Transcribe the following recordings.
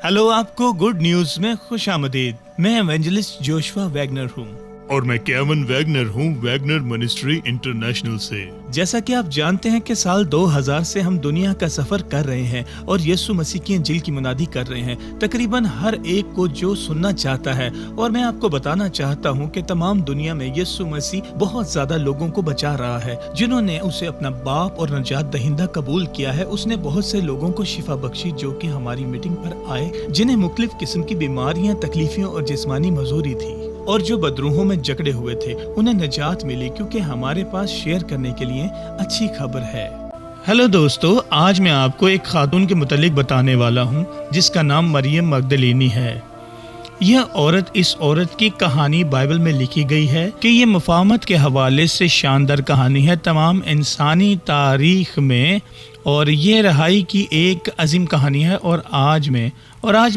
Hello, आपको good news में खुश आमदीद। मैं एवेंजलिस्ट जोशुआ वैगनर हूँ और मैं केविन वैगनर हूँ, वैगनर मिनिस्ट्री इंटरनेशनल से। जैसा कि आप जानते हैं कि साल 2000 से हम दुनिया का सफर कर रहे हैं और यीशु मसीह की इंजील की मुनादी कर रहे हैं तकरीबन हर एक को जो सुनना चाहता है। और मैं आपको बताना चाहता हूँ कि तमाम दुनिया में यीशु मसीह बहुत ज्यादा लोगों को बचा रहा है। जिन्होंने उसे अपना बाप और नजात दहिंदा कबूल किया है, उसने बहुत से लोगों को शिफा बख्शी जो कि हमारी मीटिंग पर आए, जिन्हें मुख्तलिफ किस्म की बीमारियां, तकलीफियों और जिस्मानी मजबूरी थी, और जो बदरूहों में जकड़े हुए थे उन्हें निजात मिली, क्योंकि हमारे पास शेयर करने के लिए अच्छी खबर है। हेलो दोस्तों, आज मैं आपको एक खातून के मुतालिक बताने वाला हूँ जिसका नाम मरियम मगदलीनी है। यह औरत, इस औरत की कहानी बाइबल में लिखी गई है कि ये मुफाहमत के हवाले से शानदार कहानी है तमाम इंसानी तारीख में, और ये रहाई की एक अजीम कहानी है। और आज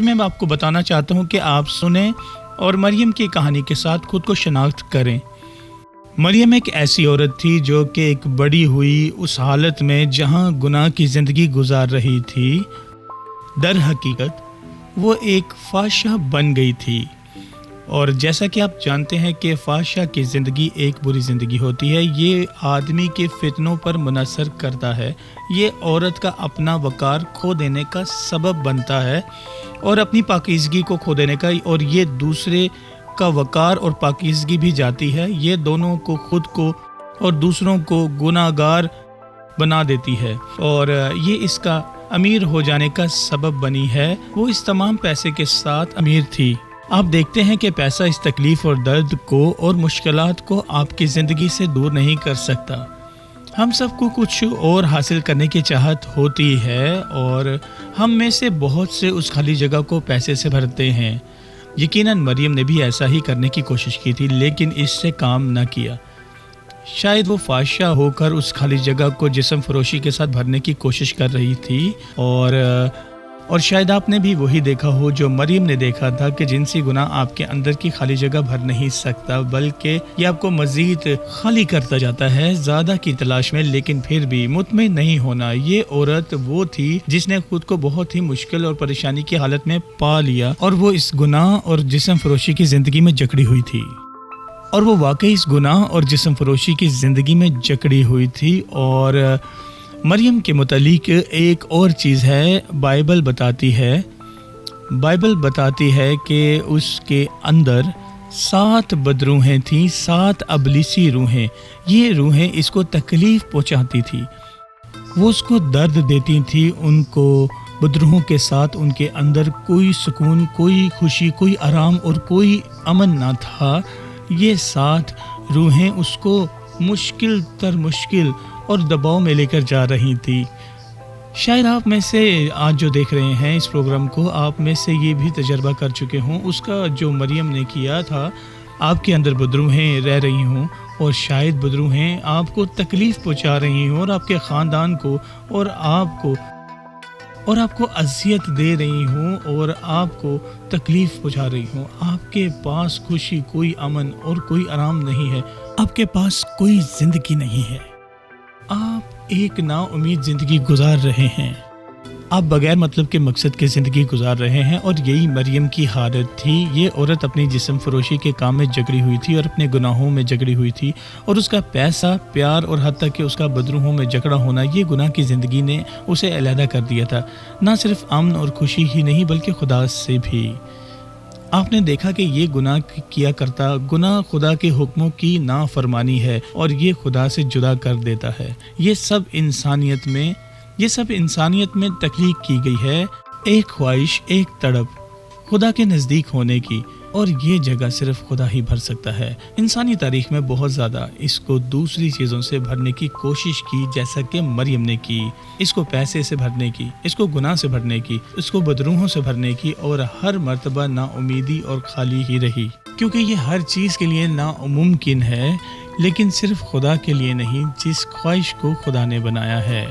मैं आपको बताना चाहता हूँ कि आप सुने और मरियम की कहानी के साथ खुद को शनाख्त करें। मरियम एक ऐसी औरत थी जो कि एक बड़ी हुई उस हालत में जहां गुनाह की ज़िंदगी गुजार रही थी। दर हकीकत वो एक फाशा बन गई थी, और जैसा कि आप जानते हैं कि फाशा की ज़िंदगी एक बुरी ज़िंदगी होती है। ये आदमी के फितनों पर मुनसर करता है, ये औरत का अपना वकार खो देने का सबब बनता है और अपनी पाकीज़गी को खो देने का, और ये दूसरे का वकार और पाकीज़गी भी जाती है। ये दोनों को, खुद को और दूसरों को गुनाहगार बना देती है, और ये इसका अमीर हो जाने का सबब बनी है। वो इस तमाम पैसे के साथ अमीर थी। आप देखते हैं कि पैसा इस तकलीफ और दर्द को और मुश्किलात को आपकी ज़िंदगी से दूर नहीं कर सकता। हम सबको कुछ और हासिल करने की चाहत होती है, और हम में से बहुत से उस खाली जगह को पैसे से भरते हैं। यकीनन मरियम ने भी ऐसा ही करने की कोशिश की थी, लेकिन इससे काम न किया। शायद वो फाशा होकर उस खाली जगह को जिस्म फरोशी के साथ भरने की कोशिश कर रही थी, और शायद आपने भी वही देखा हो जो मरियम ने देखा था कि जिनसी गुनाह आपके अंदर की खाली जगह भर नहीं सकता, बल्कि ये आपको मजीद खाली करता जाता है ज़्यादा की तलाश में। लेकिन फिर भी मुतमईन नहीं होना। ये औरत वो थी जिसने खुद को बहुत ही मुश्किल और परेशानी की हालत में पा लिया, और वो इस गुनाह और जिस्म फरोशी की ज़िंदगी में जकड़ी हुई थी। और वो वाकई इस गुनाह और जिस्म फरोशी की ज़िंदगी में जकड़ी हुई थी। और मरियम के मुतालिक एक और चीज़ है, बाइबल बताती है कि उसके अंदर 7 बदरूहें थीं, 7 अबलीसी रूहें। ये रूहें इसको तकलीफ़ पहुंचाती थी, वो उसको दर्द देती थी। उनको बदरूहों के साथ उनके अंदर कोई सुकून, कोई खुशी, कोई आराम और कोई अमन ना था। ये 7 रूहें उसको मुश्किल और दबाव में लेकर जा रही थी। शायद आप में से आज जो देख रहे हैं इस प्रोग्राम को, आप में से ये भी तजर्बा कर चुके हों उसका जो मरियम ने किया था। आपके अंदर बदरूहें रह रही हों, और शायद बदरूहें आपको तकलीफ़ पहुंचा रही हों, और आपके ख़ानदान को और आपको अज़ियत दे रही हों, और आपको तकलीफ़ पहुंचा रही हों। आपके पास खुशी, कोई अमन और कोई आराम नहीं है। आपके पास कोई ज़िंदगी नहीं है। आप एक नाउम्मीद ज़िंदगी गुजार रहे हैं। आप बगैर मतलब के मकसद की ज़िंदगी गुजार रहे हैं, और यही मरियम की हालत थी। ये औरत अपनी जिस्म फरोशी के काम में जकड़ी हुई थी और अपने गुनाहों में जकड़ी हुई थी, और उसका पैसा, प्यार और हद तक कि उसका बदरूहों में जकड़ा होना, ये गुनाह की ज़िंदगी ने उसे अलहदा कर दिया था। ना सिर्फ अमन और खुशी ही नहीं, बल्कि खुदा से भी। आपने देखा कि ये गुनाह किया करता, गुनाह खुदा के हुक्मों की नाफरमानी है, और ये खुदा से जुदा कर देता है। ये सब इंसानियत में तख्लीक की गई है, एक ख्वाहिश, एक तड़प खुदा के नज़दीक होने की। اور یہ جگہ صرف خدا ہی بھر سکتا ہے۔ انسانی تاریخ میں بہت زیادہ اس کو دوسری چیزوں سے بھرنے کی کوشش کی، جیسا کہ مریم نے کی، اس کو پیسے سے بھرنے کی، اس کو گناہ سے بھرنے کی، اس کو بدروحوں سے بھرنے کی، اور ہر مرتبہ نا امیدی اور خالی ہی رہی، کیونکہ یہ ہر چیز کے لیے ناممکن ہے، لیکن صرف خدا کے لیے نہیں جس خواہش کو خدا نے بنایا ہے۔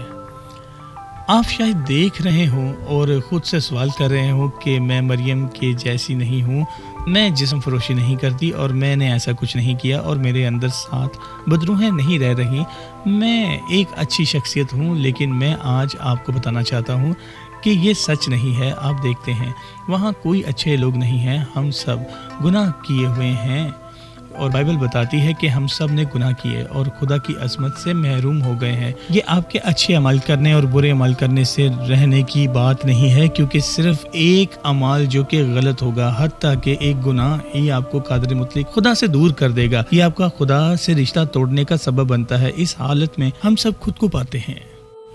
آپ شاید دیکھ رہے ہوں اور خود سے سوال کر رہے ہوں کہ میں مریم کے جیسی نہیں ہوں، میں جسم فروشی نہیں کرتی، اور میں نے ایسا کچھ نہیں کیا، اور میرے اندر 7 بدروہیں نہیں رہ رہی، میں ایک اچھی شخصیت ہوں۔ لیکن میں آج آپ کو بتانا چاہتا ہوں کہ یہ سچ نہیں ہے۔ آپ دیکھتے ہیں وہاں کوئی اچھے لوگ نہیں ہیں، ہم سب گناہ کیے ہوئے ہیں، اور بائبل بتاتی ہے کہ ہم سب نے گناہ کیے اور خدا کی عظمت سے محروم ہو گئے ہیں۔ یہ آپ کے اچھے عمل کرنے اور برے عمل کرنے سے رہنے کی بات نہیں ہے، کیونکہ صرف ایک عمل جو کہ غلط ہوگا، حتیٰ کہ ایک گناہ ہی آپ کو قادر مطلق خدا سے دور کر دے گا، یہ آپ کا خدا سے رشتہ توڑنے کا سبب بنتا ہے۔ اس حالت میں ہم سب خود کو پاتے ہیں۔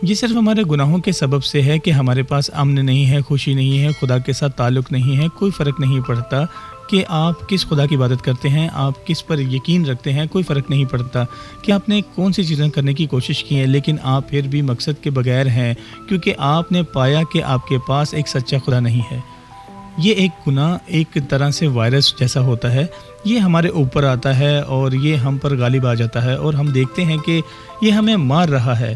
یہ صرف ہمارے گناہوں کے سبب سے ہے کہ ہمارے پاس امن نہیں ہے، خوشی نہیں ہے، خدا کے ساتھ تعلق نہیں ہے۔ کوئی فرق نہیں پڑتا کہ آپ کس خدا کی عبادت کرتے ہیں، آپ کس پر یقین رکھتے ہیں، کوئی فرق نہیں پڑتا کہ آپ نے کون سی چیزیں کرنے کی کوشش کی ہیں، لیکن آپ پھر بھی مقصد کے بغیر ہیں، کیونکہ آپ نے پایا کہ آپ کے پاس ایک سچا خدا نہیں ہے۔ یہ ایک گناہ ایک طرح سے وائرس جیسا ہوتا ہے، یہ ہمارے اوپر آتا ہے اور یہ ہم پر غالب آ جاتا ہے، اور ہم دیکھتے ہیں کہ یہ ہمیں مار رہا ہے،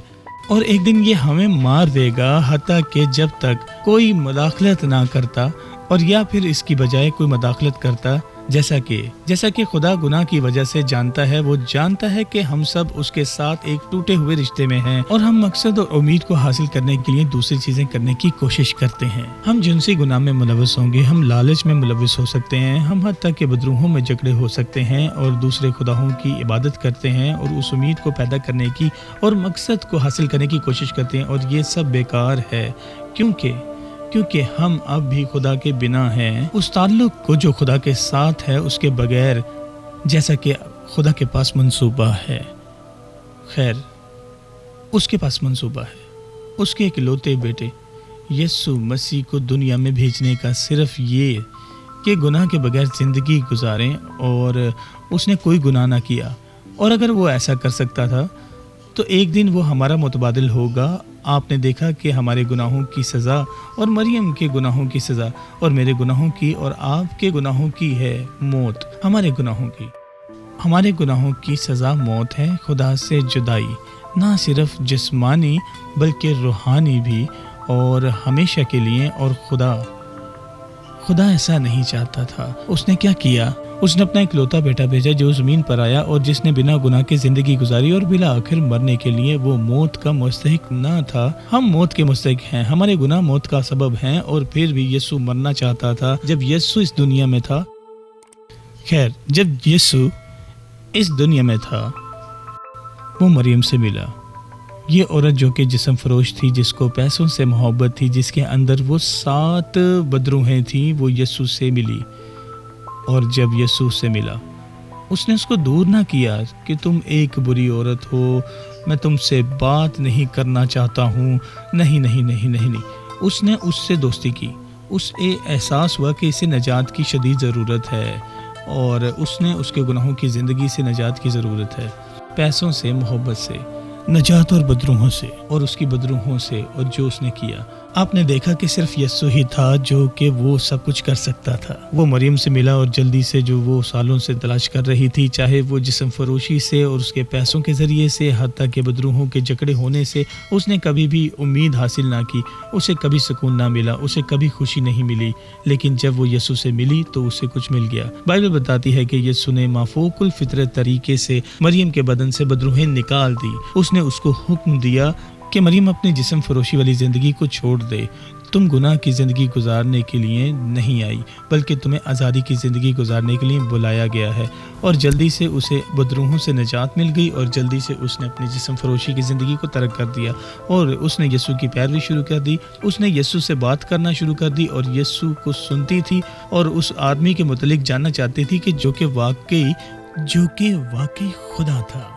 اور ایک دن یہ ہمیں مار دے گا، حتیٰ کہ جب تک کوئی مداخلت نہ کرتا، اور یا پھر اس کی بجائے کوئی مداخلت کرتا، جیسا کہ خدا گناہ کی وجہ سے جانتا ہے، وہ جانتا ہے کہ ہم سب اس کے ساتھ ایک ٹوٹے ہوئے رشتے میں ہیں، اور ہم مقصد اور امید کو حاصل کرنے کے لیے دوسری چیزیں کرنے کی کوشش کرتے ہیں۔ ہم جنسی گناہ میں ملوث ہوں گے، ہم لالچ میں ملوث ہو سکتے ہیں، ہم حتیٰ کہ بدروحوں میں جکڑے ہو سکتے ہیں، اور دوسرے خداؤں کی عبادت کرتے ہیں، اور اس امید کو پیدا کرنے کی اور مقصد کو حاصل کرنے کی کوشش کرتے ہیں، اور یہ سب بیکار ہے، کیونکہ ہم اب بھی خدا کے بنا ہیں۔ اس تعلق کو جو خدا کے ساتھ ہے، اس کے بغیر، جیسا کہ خدا کے پاس منصوبہ ہے، خیر اس کے پاس منصوبہ ہے، اس کے اکلوتے بیٹے یسوع مسیح کو دنیا میں بھیجنے کا، صرف یہ کہ گناہ کے بغیر زندگی گزاریں، اور اس نے کوئی گناہ نہ کیا، اور اگر وہ ایسا کر سکتا تھا تو ایک دن وہ ہمارا متبادل ہوگا۔ آپ نے دیکھا کہ ہمارے گناہوں کی سزا، اور مریم کے گناہوں کی سزا، اور میرے گناہوں کی اور آپ کے گناہوں کی ہے موت۔ ہمارے گناہوں کی سزا موت ہے، خدا سے جدائی، نہ صرف جسمانی بلکہ روحانی بھی، اور ہمیشہ کے لیے۔ اور خدا ایسا نہیں چاہتا تھا۔ اس نے کیا کیا؟ اس نے اپنا اکلوتا بیٹا بھیجا جو زمین پر آیا، اور جس نے بنا گناہ کی زندگی گزاری، اور بلا آخر مرنے کے لیے وہ موت کا مستحق نہ تھا۔ ہم موت کے مستحق ہیں، ہمارے گناہ موت کا سبب ہیں، اور پھر بھی یسوع مرنا چاہتا تھا جب یسوع اس دنیا میں تھا۔ جب یسوع اس دنیا میں تھا، وہ مریم سے ملا، یہ عورت جو کہ جسم فروش تھی، جس کو پیسوں سے محبت تھی، جس کے اندر وہ 7 بدروہیں تھیں، وہ یسوع سے ملی، اور جب یسوع سے ملا، اس نے اس کو دور نہ کیا کہ تم ایک بری عورت ہو، میں تم سے بات نہیں کرنا چاہتا ہوں، نہیں۔ اس نے اس سے دوستی کی، اسے احساس ہوا کہ اسے نجات کی شدید ضرورت ہے، اور اس نے اس کے گناہوں کی زندگی سے نجات کی ضرورت ہے، پیسوں سے، محبت سے، نجات اور بدروحوں سے، اور اس کی بدروحوں سے، اور جو اس نے کیا۔ آپ نے دیکھا کہ صرف یسوع ہی تھا جو کہ وہ سب کچھ کر سکتا تھا۔ وہ مریم سے ملا، اور جلدی سے جو وہ سالوں سے تلاش کر رہی تھی، چاہے وہ جسم فروشی سے اور اس کے پیسوں کے ذریعے سے، حتیٰ کہ بدروحوں کے جکڑے ہونے سے، اس نے کبھی بھی امید حاصل نہ کی، اسے کبھی سکون نہ ملا، اسے کبھی خوشی نہیں ملی، لیکن جب وہ یسوع سے ملی تو اسے کچھ مل گیا۔ بائبل بتاتی ہے کہ یسوع نے مافوق الفطرت طریقے سے مریم کے بدن سے بدروہیں نکال دی۔ اس نے اس کو حکم دیا کہ مریم اپنی جسم فروشی والی زندگی کو چھوڑ دے، تم گناہ کی زندگی گزارنے کے لیے نہیں آئی، بلکہ تمہیں آزادی کی زندگی گزارنے کے لیے بلایا گیا ہے۔ اور جلدی سے اسے بدروحوں سے نجات مل گئی، اور جلدی سے اس نے اپنی جسم فروشی کی زندگی کو ترک کر دیا، اور اس نے یسوع کی پیروی شروع کر دی۔ اس نے یسوع سے بات کرنا شروع کر دی، اور یسوع کو سنتی تھی، اور اس آدمی کے متعلق جاننا چاہتی تھی کہ جو کہ واقعی خدا تھا۔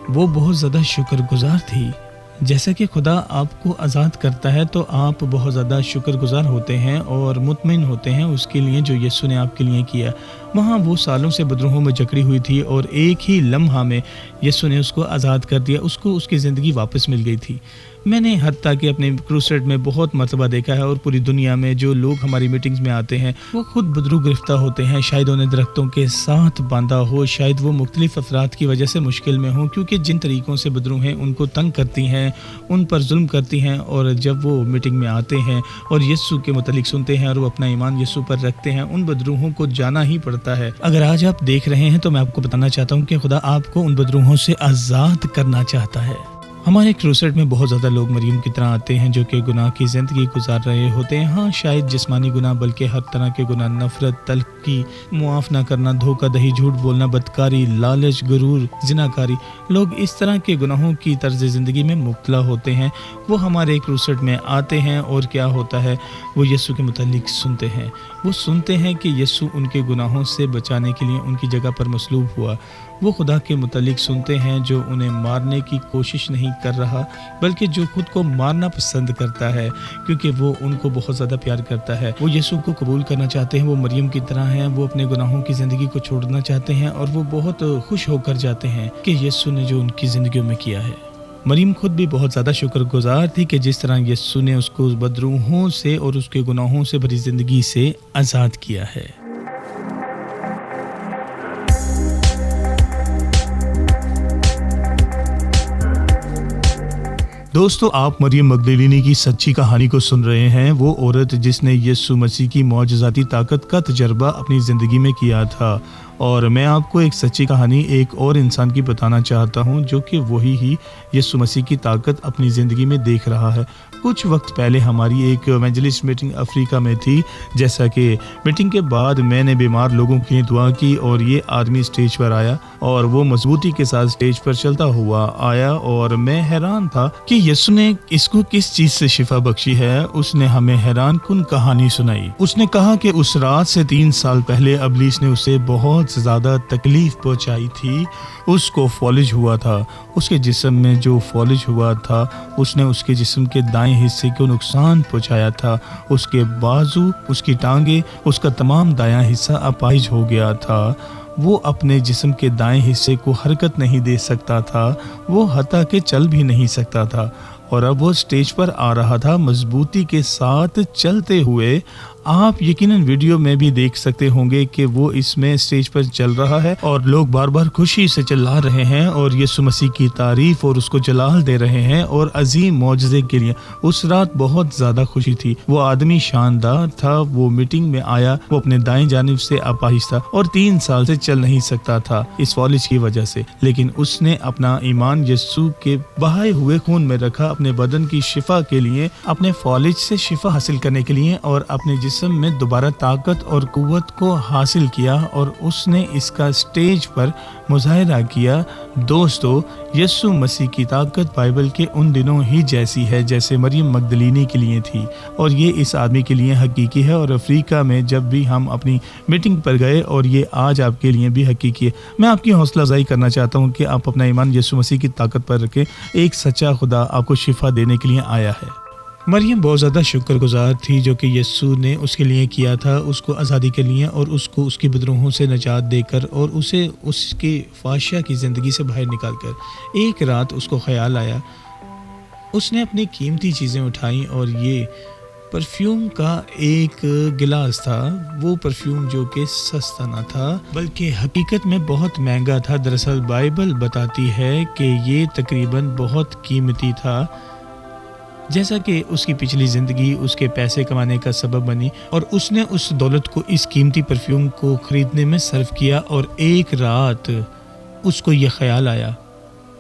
وہ بہت زیادہ شکر گزار تھی، जैसा कि खुदा आपको आज़ाद करता है तो आप बहुत ज़्यादा शुक्रगुजार होते हैं और मुतमिन होते हैं उसके लिए जो यीशु ने आपके लिए किया। वहाँ वो सालों से बदरूहों में जकड़ी हुई थी और एक ही लम्हा में यीशु ने उसको आज़ाद कर दिया, उसको उसकी ज़िंदगी वापस मिल गई थी। मैंने हत्ता कि अपने क्रूसेड में बहुत मरतबा देखा है और पूरी दुनिया में जो लोग हमारी मीटिंग्स में आते हैं वो खुद बदरू गिरफ्तार होते हैं, शायद उन्हें दरख्तों के साथ बांधा हो, शायद वो मुख्तलिफ अफराद की वजह से मुश्किल में हों, क्योंकि जिन तरीक़ों से बदरू हैं उनको तंग करती हैं, उन पर जुल्म करती हैं। और जब वो मीटिंग में आते हैं और यीशु के मुतालिक सुनते हैं और वो अपना ईमान यीशु पर रखते हैं, उन बदरूहों को जाना ही पड़ता है। अगर आज आप देख रहे हैं तो मैं आपको बताना चाहता हूँ कि खुदा आपको उन बदरूहों से आज़ाद करना चाहता है। हमारे क्रूसेड में बहुत ज़्यादा लोग मरियम की तरह आते हैं जो कि गुनाह की ज़िंदगी गुजार रहे होते हैं। हाँ, शायद जिस्मानी गुनाह बल्कि हर तरह के गुनाह, नफ़रत, तल्ख़ी, मुआफ़ ना करना, धोखाधड़ी, झूठ बोलना, बदकारी, लालच, गुरूर, ज़िनाकारी, लोग इस तरह के गुनाहों की तर्ज़ ज़िंदगी में मुब्तला होते हैं। वो हमारे क्रूसेड में आते हैं और क्या होता है, वो यीशु के मुतालिक सुनते हैं। वो सुनते हैं कि यीशु उनके गुनाहों से बचाने के लिए उनकी जगह पर मसलूब हुआ। वो खुदा के मुतालिक सुनते हैं जो उन्हें मारने की कोशिश नहीं कर रहा बल्कि जो खुद को मारना पसंद करता है क्योंकि वो उनको बहुत ज़्यादा प्यार करता है। वो यीशु को कबूल करना चाहते हैं, वो मरियम की तरह हैं, वो अपने गुनाहों की ज़िंदगी को छोड़ना चाहते हैं और वो बहुत खुश होकर जाते हैं कि यीशु ने जो उनकी ज़िंदगी में किया है। मरियम खुद भी बहुत ज़्यादा शुक्रगुजार थी कि जिस तरह यीशु ने उसको बदरूहों से और उसके गुनाहों से भरी ज़िंदगी से आज़ाद किया है। दोस्तों, आप मरियम मगदलीनी की सच्ची कहानी को सुन रहे हैं। वो औरत जिसने यीशु मसीह की मौजज़ाती ताकत का तजर्बा अपनी ज़िंदगी में किया था। और मैं आपको एक सच्ची कहानी एक और इंसान की बताना चाहता हूं जो कि वही ही यीशु मसीह की ताकत अपनी ज़िंदगी में देख रहा है। कुछ वक्त पहले हमारी एक इवेंजलिस्ट मीटिंग अफ्रीका में थी। जैसा कि मीटिंग के बाद मैंने बीमार लोगों के लिए दुआ की और ये आदमी स्टेज पर आया और वो मजबूती के साथ स्टेज पर चलता हुआ आया और मैं हैरान था कि यीशु ने इसको किस चीज़ से शिफा बख्शी है। उसने हमें हैरान कुन कहानी सुनाई। उसने कहा कि उस रात से 3 साल पहले इब्लीस ने उसे बहुत ज़्यादा तकलीफ पहुंचाई थी। उसको फॉलिज हुआ था, उसके जिस्म में जो फॉलिज हुआ था उसने उसके जिस्म के दाएं हिस्से को नुकसान पहुंचाया था। उसके बाजू, उसकी टांगे, उसका तमाम दायां हिस्सा अपाहिज हो गया था। वो अपने जिस्म के दाएं हिस्से को हरकत नहीं दे सकता था, वो हत्ता के चल भी नहीं सकता था। और अब वो स्टेज पर आ रहा था मजबूती के साथ चलते हुए। आप यकीनन वीडियो में भी देख सकते होंगे कि वो इसमें स्टेज पर चल रहा है और लोग बार बार खुशी से चिल्ला रहे हैं और यीशु मसीह की तारीफ और उसको जलाल दे रहे हैं और अजीम मौजज़े के लिए। उस रात बहुत ज़्यादा खुशी थी। वो आदमी शानदार था। वो मीटिंग में आया, वो अपने दाएं जानिब से अपाहिज था और 3 साल से चल नहीं सकता था इस फॉलिज की वजह से। लेकिन उसने अपना ईमान यीशु के बहाए हुए खून में रखा अपने बदन की शिफा के लिए, अपने फॉलिज से शिफा हासिल करने के लिए और अपने जिस्म में दोबारा ताकत और कुव्वत को हासिल किया और उसने इसका स्टेज पर मुजाहिरा किया। दोस्तों, यीशु मसीह की ताकत बाइबल के उन दिनों ही जैसी है जैसे मरियम मगदलीनी के लिए थी और ये इस आदमी के लिए हकीकी है। और अफ्रीका में जब भी हम अपनी मीटिंग पर गए और ये आज आपके लिए भी हकीकी है। मैं आपकी हौसला अफजाई करना चाहता हूँ कि आप अपना ईमान यीशु मसीह की ताकत पर रखें। एक सच्चा खुदा आपको शिफा देने के लिए आया है। मरियम बहुत ज़्यादा शुक्रगुजार थी जो कि यीशु ने उसके लिए किया था, उसको आज़ादी के लिए और उसको उसकी बदरूहों से निजात देकर और उसे उसके फाहिशा की ज़िंदगी से बाहर निकालकर। एक रात उसको ख्याल आया, उसने अपनी कीमती चीज़ें उठाई और ये परफ्यूम का एक गिलास था। वो परफ्यूम जो कि सस्ता ना था बल्कि हकीकत में बहुत महंगा था। दरअसल बाइबल बताती है कि ये तकरीबन बहुत कीमती था। जैसा कि उसकी पिछली ज़िंदगी उसके पैसे कमाने का सबब बनी और उसने उस दौलत को इस कीमती परफ्यूम को ख़रीदने में सर्फ किया। और एक रात उसको ये ख्याल आया,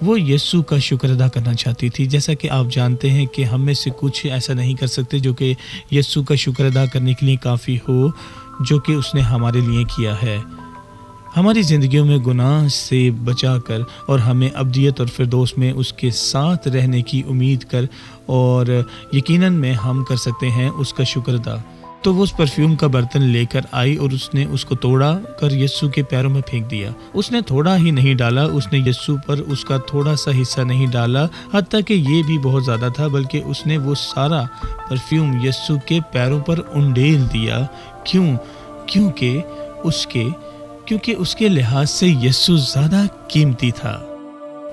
वो यीशु का शुक्र अदा करना चाहती थी। जैसा कि आप जानते हैं कि हम में से कुछ ऐसा नहीं कर सकते जो कि यीशु का शुक्र अदा करने के लिए काफ़ी हो जो कि उसने हमारे लिए किया है। हमारी ज़िंदगियों में गुनाह से बचाकर और हमें अब्दियत और फिरदौस में उसके साथ रहने की उम्मीद कर और यकीनन में हम कर सकते हैं उसका शुक्र अदा। तो वो उस परफ्यूम का बर्तन लेकर आई और उसने उसको तोड़ा कर यीशु के पैरों में फेंक दिया। उसने थोड़ा ही नहीं डाला, उसने यीशु पर उसका थोड़ा सा हिस्सा नहीं डाला, हत्ता कि ये भी बहुत ज़्यादा था, बल्कि उसने वो सारा परफ्यूम यीशु के पैरों पर उंडेल दिया। क्यों? क्योंकि उसके लिहाज से यीशु ज़्यादा कीमती था।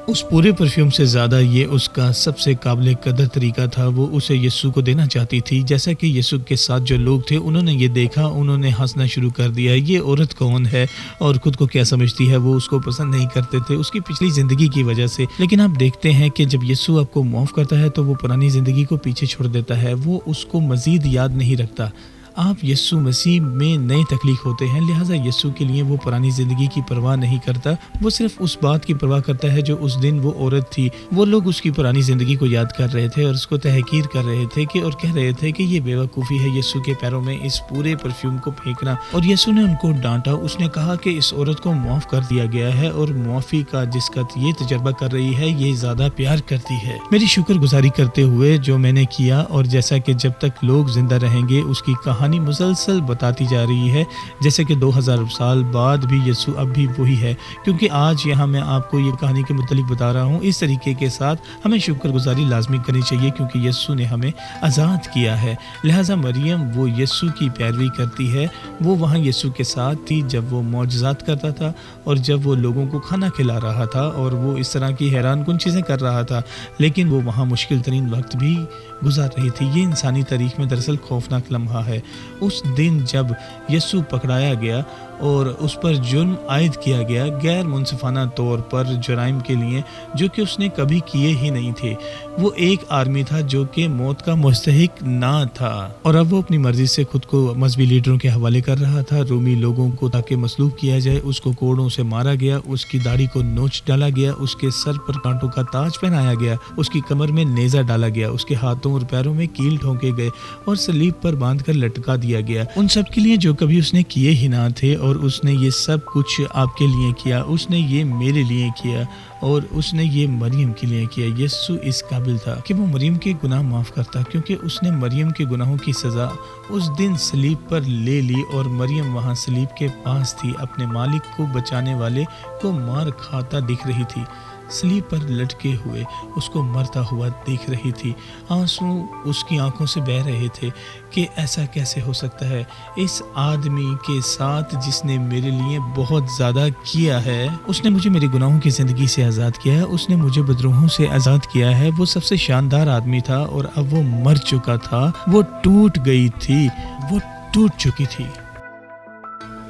उस पूरे परफ्यूम से ज़्यादा ये उसका सबसे काबिल कदर तरीका था। वो उसे यीशु को देना चाहती थी। जैसा कि यीशु के साथ जो लोग थे उन्होंने ये देखा, उन्होंने हंसना शुरू कर दिया। ये औरत कौन है और खुद को क्या समझती है? वो उसको पसंद नहीं करते थे उसकी पिछली ज़िंदगी की वजह से। लेकिन आप देखते हैं कि जब यीशु आपको माफ़ करता है तो वो पुरानी ज़िंदगी को पीछे छोड़ देता है, वो उसको मज़ीद याद नहीं रखता। आप यीशु मसीह में नए तख्लीक होते हैं, लिहाजा यीशु के लिए वो पुरानी ज़िंदगी की परवाह नहीं करता। वो सिर्फ उस बात की परवाह करता है जो उस दिन वो औरत थी। वो लोग उसकी पुरानी ज़िंदगी को याद कर रहे थे और उसको तहकीर कर रहे थे कि और कह रहे थे कि ये बेवकूफ़ी है यीशु के पैरों में इस पूरे परफ्यूम को फेंकना। और यीशु ने उनको डांटा। उसने कहा कि इस औरत को माफ़ कर दिया गया है और मुआफ़ी का जिसका ये तजर्बा कर रही है ये ज़्यादा प्यार करती है। मेरी शुक्रगुजारी करते हुए जो मैंने किया, और जैसा कि जब तक लोग जिंदा रहेंगे उसकी कहानी मुसलसल बताती जा रही है, जैसे कि 2000 साल बाद भी यीशु अब भी वही है। क्योंकि आज यहाँ मैं आपको ये कहानी के मुतालिक बता रहा हूँ, इस तरीके के साथ हमें शुक्रगुजारी लाजमी करनी चाहिए क्योंकि यीशु ने हमें आज़ाद किया है। लिहाजा मरियम वो यीशु की पैरवी करती है। वो वहाँ यीशु के साथ थी जब वो मौजज़ात करता था और जब वो लोगों को खाना खिला रहा था और वो इस तरह की हैरान कुन चीज़ें कर रहा था। लेकिन वो वहाँ मुश्किल तरीन वक्त भी गुजार रही थी। ये इंसानी तारीख में दरअसल खौफनाक लम्हा है। उस दिन जब यीशु पकड़ाया गया और उस पर जुर्म आयद किया गया गैर मुनसिफाना तौर पर जुराइम के लिए जो कि उसने कभी किए ही नहीं थे। वो एक आदमी था जो कि मौत का मुस्तहिक ना था और अब वो अपनी मर्जी से खुद को मजहबी लीडरों के हवाले कर रहा था। रोमी लोगों को ताकि मसलूब किया जाए उसको कोड़ों से मारा गया, उसकी दाढ़ी को नोच डाला गया, उसके सर पर कांटों का ताज पहनाया गया, उसकी कमर में नेज़ा डाला गया, उसके हाथों और पैरों में कील ठोंके गए और सलीब पर बांधकर लटका दिया गया। उन सब के लिए जो कभी उसने किए ही ना थे और उसने ये सब कुछ आपके लिए किया, उसने ये मेरे लिए किया और उसने ये मरियम के लिए किया। यीशु इस काबिल था कि वो मरियम के गुनाह माफ़ करता क्योंकि उसने मरियम के गुनाहों की सज़ा उस दिन सलीब पर ले ली और मरियम वहाँ सलीब के पास थी, अपने मालिक को बचाने वाले को मार खाता दिख रही थी, सलीब पर लटके हुए उसको मरता हुआ देख रही थी। आंसू उसकी आंखों से बह रहे थे कि ऐसा कैसे हो सकता है इस आदमी के साथ जिसने मेरे लिए बहुत ज़्यादा किया है। उसने मुझे मेरे गुनाहों की ज़िंदगी से आज़ाद किया है, उसने मुझे बदरूहों से आज़ाद किया है। वो सबसे शानदार आदमी था और अब वो मर चुका था, वो टूट गई थी, वो टूट चुकी थी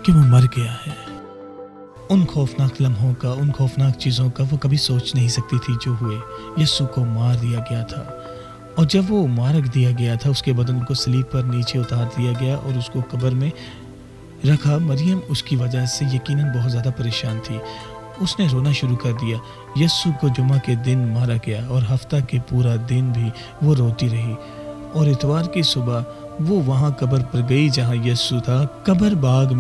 कि वो मर गया है। उन खौफनाक लम्हों का, उन खौफनाक चीज़ों का वो कभी सोच नहीं सकती थी जो हुए। यीशु को मार दिया गया था और जब वो मार दिया गया था उसके बदन को सलीब पर नीचे उतार दिया गया और उसको कब्र में रखा। मरियम उसकी वजह से यकीनन बहुत ज़्यादा परेशान थी। उसने रोना शुरू कर दिया। यीशु को जुमा के दिन मारा गया और हफ्ता के पूरा दिन भी वो रोती रही और इतवार की सुबह वो वहाँ कब्र पर गई जहाँ यीशु था। कब्र बाग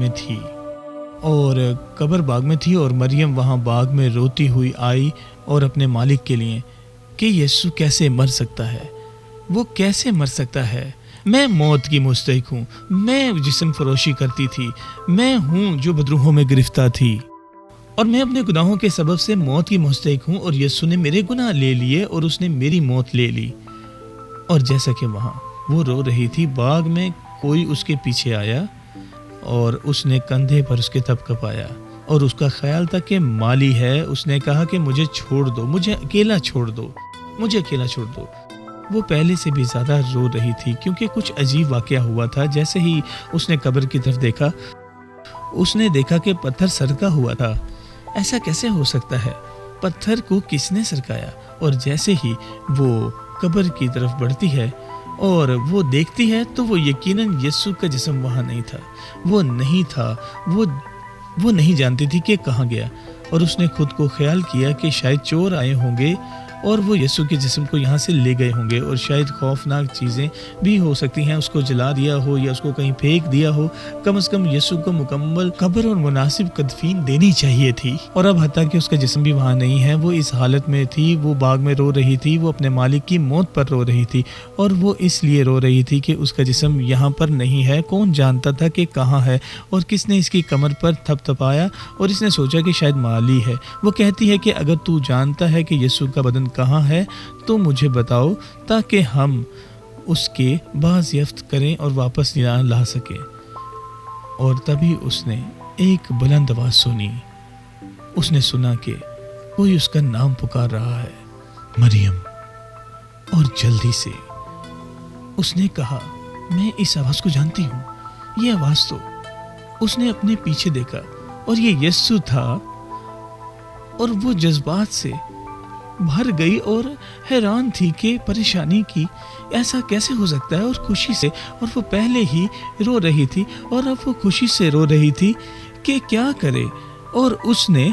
में थी और मरियम वहाँ बाग में रोती हुई आई और अपने मालिक के लिए कि यीशु कैसे मर सकता है, वो कैसे मर सकता है। मैं मौत की मुस्तहिक हूँ, मैं जिस्म फरोशी करती थी, मैं हूँ जो बदरूहों में गिरफ्तार थी और मैं अपने गुनाहों के सबब से मौत की मुस्तहिक हूँ और यीशु ने मेरे गुनाह ले लिए और उसने मेरी मौत ले ली। और जैसा कि वहाँ वो रो रही थी, बाग में कोई उसके पीछे आया और उसने कंधे पर उसके थपथपाया और उसका ख्याल था कि माली है। उसने कहा कि मुझे छोड़ दो, मुझे अकेला छोड़ दो, मुझे अकेला छोड़ दो। वो पहले से भी ज़्यादा रो रही थी क्योंकि कुछ अजीब वाक़या हुआ था। जैसे ही उसने कब्र की तरफ देखा, उसने देखा कि पत्थर सरका हुआ था। ऐसा कैसे हो सकता है? पत्थर को किसने सरकाया? और जैसे ही वो कब्र की तरफ बढ़ती है और वो देखती है तो वो यकीनन यीशु का जिस्म वहाँ नहीं था, वो नहीं था, वो नहीं जानती थी कि कहाँ गया। और उसने खुद को ख्याल किया कि शायद चोर आए होंगे اور وہ یسوع کے جسم کو یہاں سے لے گئے ہوں گے، اور شاید خوفناک چیزیں بھی ہو سکتی ہیں، اس کو جلا دیا ہو یا اس کو کہیں پھینک دیا ہو۔ کم از کم یسوع کو مکمل قبر اور مناسب تدفین دینی چاہیے تھی، اور اب حتیٰ کہ اس کا جسم بھی وہاں نہیں ہے، وہ اس حالت میں تھی، وہ باغ میں رو رہی تھی، وہ اپنے مالک کی موت پر رو رہی تھی، اور وہ اس لیے رو رہی تھی کہ اس کا جسم یہاں پر نہیں ہے۔ کون جانتا تھا کہ کہاں ہے، اور کس نے اس کی کمر پر تھپ تھپایا، اور اس نے سوچا کہ شاید مالی ہے۔ وہ کہتی ہے کہ اگر تو جانتا ہے کہ یسوع کا بدن کہاں ہے تو مجھے بتاؤ تاکہ ہم اس کے بازیافت کریں اور واپس لا سکیں۔ اور تبھی اس نے ایک بلند آواز سنی۔ اس نے سنا کہ کوئی اس کا نام پکار رہا ہے، مریم، اور جلدی سے اس نے کہا، میں اس آواز کو جانتی ہوں، یہ آواز تو۔ اس نے اپنے پیچھے دیکھا اور یہ یسوع تھا، اور وہ جذبات سے بھر گئی اور حیران تھی کہ پریشانی کی ایسا کیسے ہو سکتا ہے، اور خوشی سے، اور وہ پہلے ہی رو رہی تھی اور اب وہ خوشی سے رو رہی تھی کہ کیا کرے۔ اور اس نے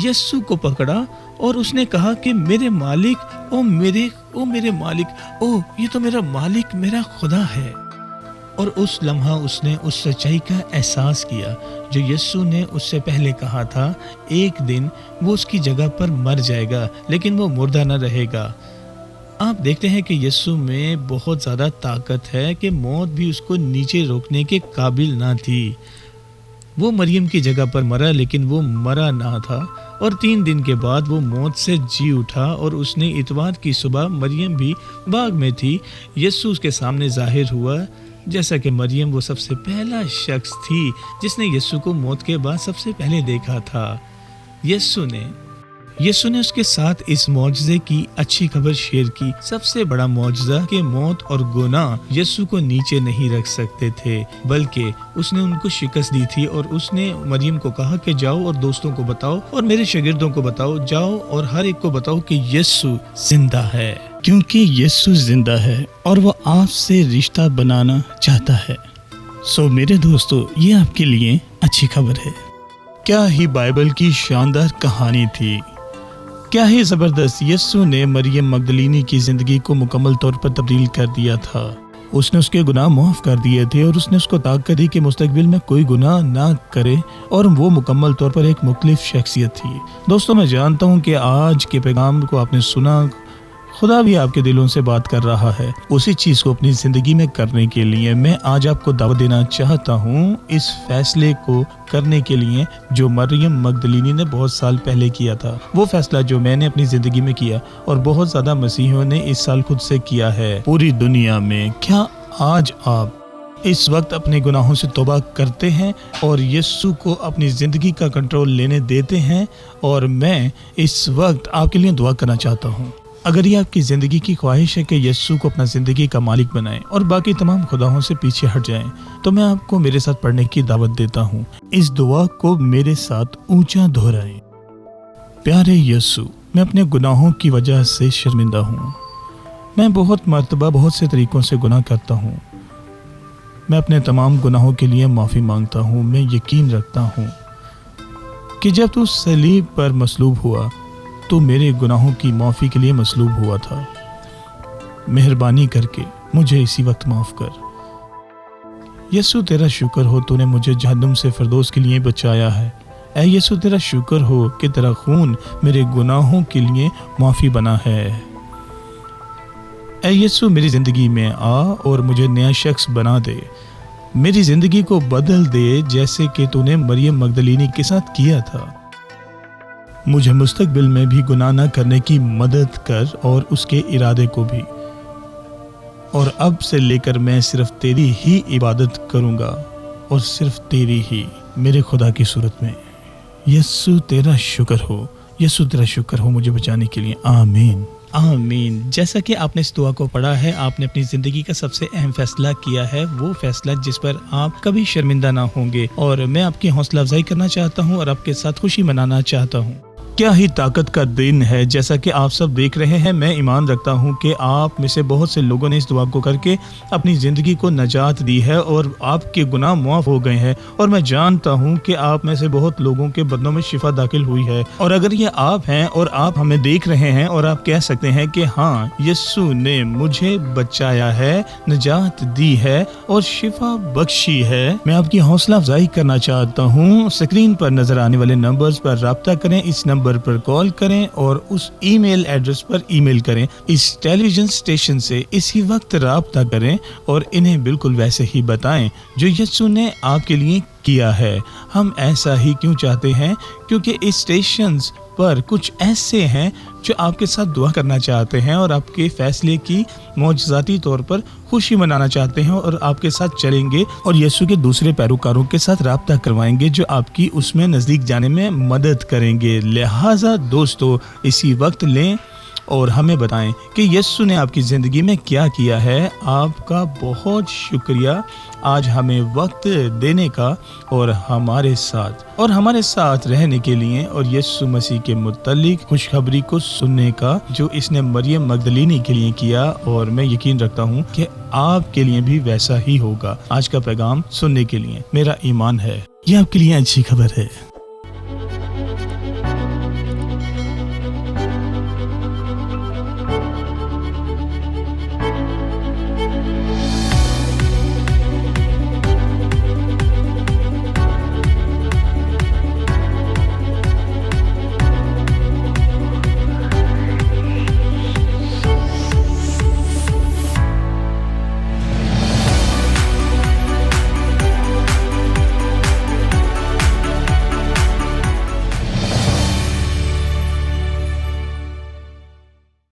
یسوع کو پکڑا اور اس نے کہا کہ میرے مالک، او میرے مالک، او یہ تو میرا مالک، میرا خدا ہے۔ اور اس لمحہ اس نے اس سچائی کا احساس کیا جو یسوع نے اس سے پہلے کہا تھا، ایک دن وہ اس کی جگہ پر مر جائے گا لیکن وہ مردہ نہ رہے گا۔ آپ دیکھتے ہیں کہ یسوع میں بہت زیادہ طاقت ہے کہ موت بھی اس کو نیچے روکنے کے قابل نہ تھی۔ وہ مریم کی جگہ پر مرا لیکن وہ مرا نہ تھا، اور 3 دن کے بعد وہ موت سے جی اٹھا، اور اس نے اتوار کی صبح، مریم بھی باغ میں تھی، یسوع کے سامنے ظاہر ہوا۔ جیسا کہ مریم وہ سب سے پہلا شخص تھی جس نے یسوع کو موت کے بعد سب سے پہلے دیکھا تھا۔ یسوع نے اس کے ساتھ اس معجزے کی اچھی خبر شیئر کی۔ سب سے بڑا معجزہ کہ موت اور گناہ یسوع کو نیچے نہیں رکھ سکتے تھے، بلکہ اس نے ان کو شکست دی تھی، اور اس نے مریم کو کہا کہ جاؤ اور دوستوں کو بتاؤ اور میرے شاگردوں کو بتاؤ، جاؤ اور ہر ایک کو بتاؤ کہ یسوع زندہ ہے، کیونکہ یسوع زندہ ہے اور وہ آپ سے رشتہ بنانا چاہتا ہے۔ سو میرے دوستو، یہ آپ کے لیے اچھی خبر ہے۔ کیا ہی بائبل کی شاندار کہانی تھی، کیا ہی زبردست۔ یسوع نے مریم مگدلینی کی زندگی کو مکمل طور پر تبدیل کر دیا تھا۔ اس نے اس کے گناہ معاف کر دیے تھے، اور اس نے اس کو طاقت دی کہ مستقبل میں کوئی گناہ نہ کرے، اور وہ مکمل طور پر ایک مختلف شخصیت تھی۔ دوستوں، میں جانتا ہوں کہ آج کے پیغام کو آپ نے سنا، خدا بھی آپ کے دلوں سے بات کر رہا ہے اسی چیز کو اپنی زندگی میں کرنے کے لیے۔ میں آج آپ کو دعوت دینا چاہتا ہوں اس فیصلے کو کرنے کے لیے جو مریم مگدلینی نے بہت سال پہلے کیا تھا، وہ فیصلہ جو میں نے اپنی زندگی میں کیا اور بہت زیادہ مسیحیوں نے اس سال خود سے کیا ہے پوری دنیا میں۔ کیا آج آپ اس وقت اپنے گناہوں سے توبہ کرتے ہیں اور یسوع کو اپنی زندگی کا کنٹرول لینے دیتے ہیں؟ اور میں اس وقت آپ کے لیے دعا کرنا چاہتا ہوں۔ اگر یہ آپ کی زندگی کی خواہش ہے کہ یسوع کو اپنا زندگی کا مالک بنائیں اور باقی تمام خداؤں سے پیچھے ہٹ جائیں، تو میں آپ کو میرے ساتھ پڑھنے کی دعوت دیتا ہوں۔ اس دعا کو میرے ساتھ اونچا دہرائیں۔ پیارے یسوع، میں اپنے گناہوں کی وجہ سے شرمندہ ہوں۔ میں بہت مرتبہ بہت سے طریقوں سے گناہ کرتا ہوں۔ میں اپنے تمام گناہوں کے لیے معافی مانگتا ہوں۔ میں یقین رکھتا ہوں کہ جب تو صلیب پر مصلوب ہوا تو میرے گناہوں کی معافی کے لیے مصلوب ہوا تھا۔ مہربانی کر کے مجھے اسی وقت معاف کر۔ یسوع تیرا شکر ہو تو نے مجھے جہنم سے فردوس کے لیے بچایا ہے۔ اے یسوع تیرا شکر ہو کہ تیرا خون میرے گناہوں کے لیے معافی بنا ہے۔ اے یسوع میری زندگی میں آ اور مجھے نیا شخص بنا دے، میری زندگی کو بدل دے جیسے کہ تو نے مریم مگدلینی کے ساتھ کیا تھا۔ مجھے مستقبل میں بھی گناہ نہ کرنے کی مدد کر اور اس کے ارادے کو بھی، اور اب سے لے کر میں صرف تیری ہی عبادت کروں گا اور صرف تیری ہی، میرے خدا کی صورت میں۔ یسوع تیرا شکر ہو، یسوع تیرا شکر ہو مجھے بچانے کے لیے۔ آمین آمین۔ جیسا کہ آپ نے اس دعا کو پڑھا ہے، آپ نے اپنی زندگی کا سب سے اہم فیصلہ کیا ہے، وہ فیصلہ جس پر آپ کبھی شرمندہ نہ ہوں گے، اور میں آپ کی حوصلہ افزائی کرنا چاہتا ہوں اور آپ کے ساتھ خوشی منانا چاہتا ہوں۔ کیا ہی طاقت کا دن ہے. جیسا کہ آپ سب دیکھ رہے ہیں, میں ایمان رکھتا ہوں کہ آپ میں سے بہت سے لوگوں نے اس دعا کو کر کے اپنی زندگی کو نجات دی ہے اور آپ کے گناہ معاف ہو گئے ہیں, اور میں جانتا ہوں کہ آپ میں سے بہت لوگوں کے بدنوں میں شفا داخل ہوئی ہے. اور اگر یہ آپ ہیں اور آپ ہمیں دیکھ رہے ہیں اور آپ کہہ سکتے ہیں کہ ہاں, یسوع نے مجھے بچایا ہے, نجات دی ہے اور شفا بخشی ہے, میں آپ کی حوصلہ افزائی کرنا چاہتا ہوں. اسکرین پر نظر آنے والے نمبرز پر رابطہ کریں, اس نمبر پر کال کریں اور اس ای میل ایڈریس پر ای میل کریں. اس ٹیلی ویژن اسٹیشن سے اسی وقت رابطہ کریں اور انہیں بالکل ویسے ہی بتائیں جو یسوع نے آپ کے لیے کیا ہے. ہم ایسا ہی کیوں چاہتے ہیں؟ کیونکہ اس اسٹیشنز پر کچھ ایسے ہیں جو آپ کے ساتھ دعا کرنا چاہتے ہیں اور آپ کے فیصلے کی معجزاتی طور پر خوشی منانا چاہتے ہیں اور آپ کے ساتھ چلیں گے اور یسوع کے دوسرے پیروکاروں کے ساتھ رابطہ کروائیں گے جو آپ کی اس میں نزدیک جانے میں مدد کریں گے. لہٰذا دوستو, اسی وقت لیں اور ہمیں بتائیں کہ یسوع نے آپ کی زندگی میں کیا کیا ہے. آپ کا بہت شکریہ آج ہمیں وقت دینے کا اور ہمارے ساتھ رہنے کے لیے, اور یسوع مسیح کے متعلق خوشخبری کو سننے کا جو اس نے مریم مگدلینی کے لیے کیا, اور میں یقین رکھتا ہوں کہ آپ کے لیے بھی ویسا ہی ہوگا. آج کا پیغام سننے کے لیے میرا ایمان ہے یہ آپ کے لیے اچھی خبر ہے.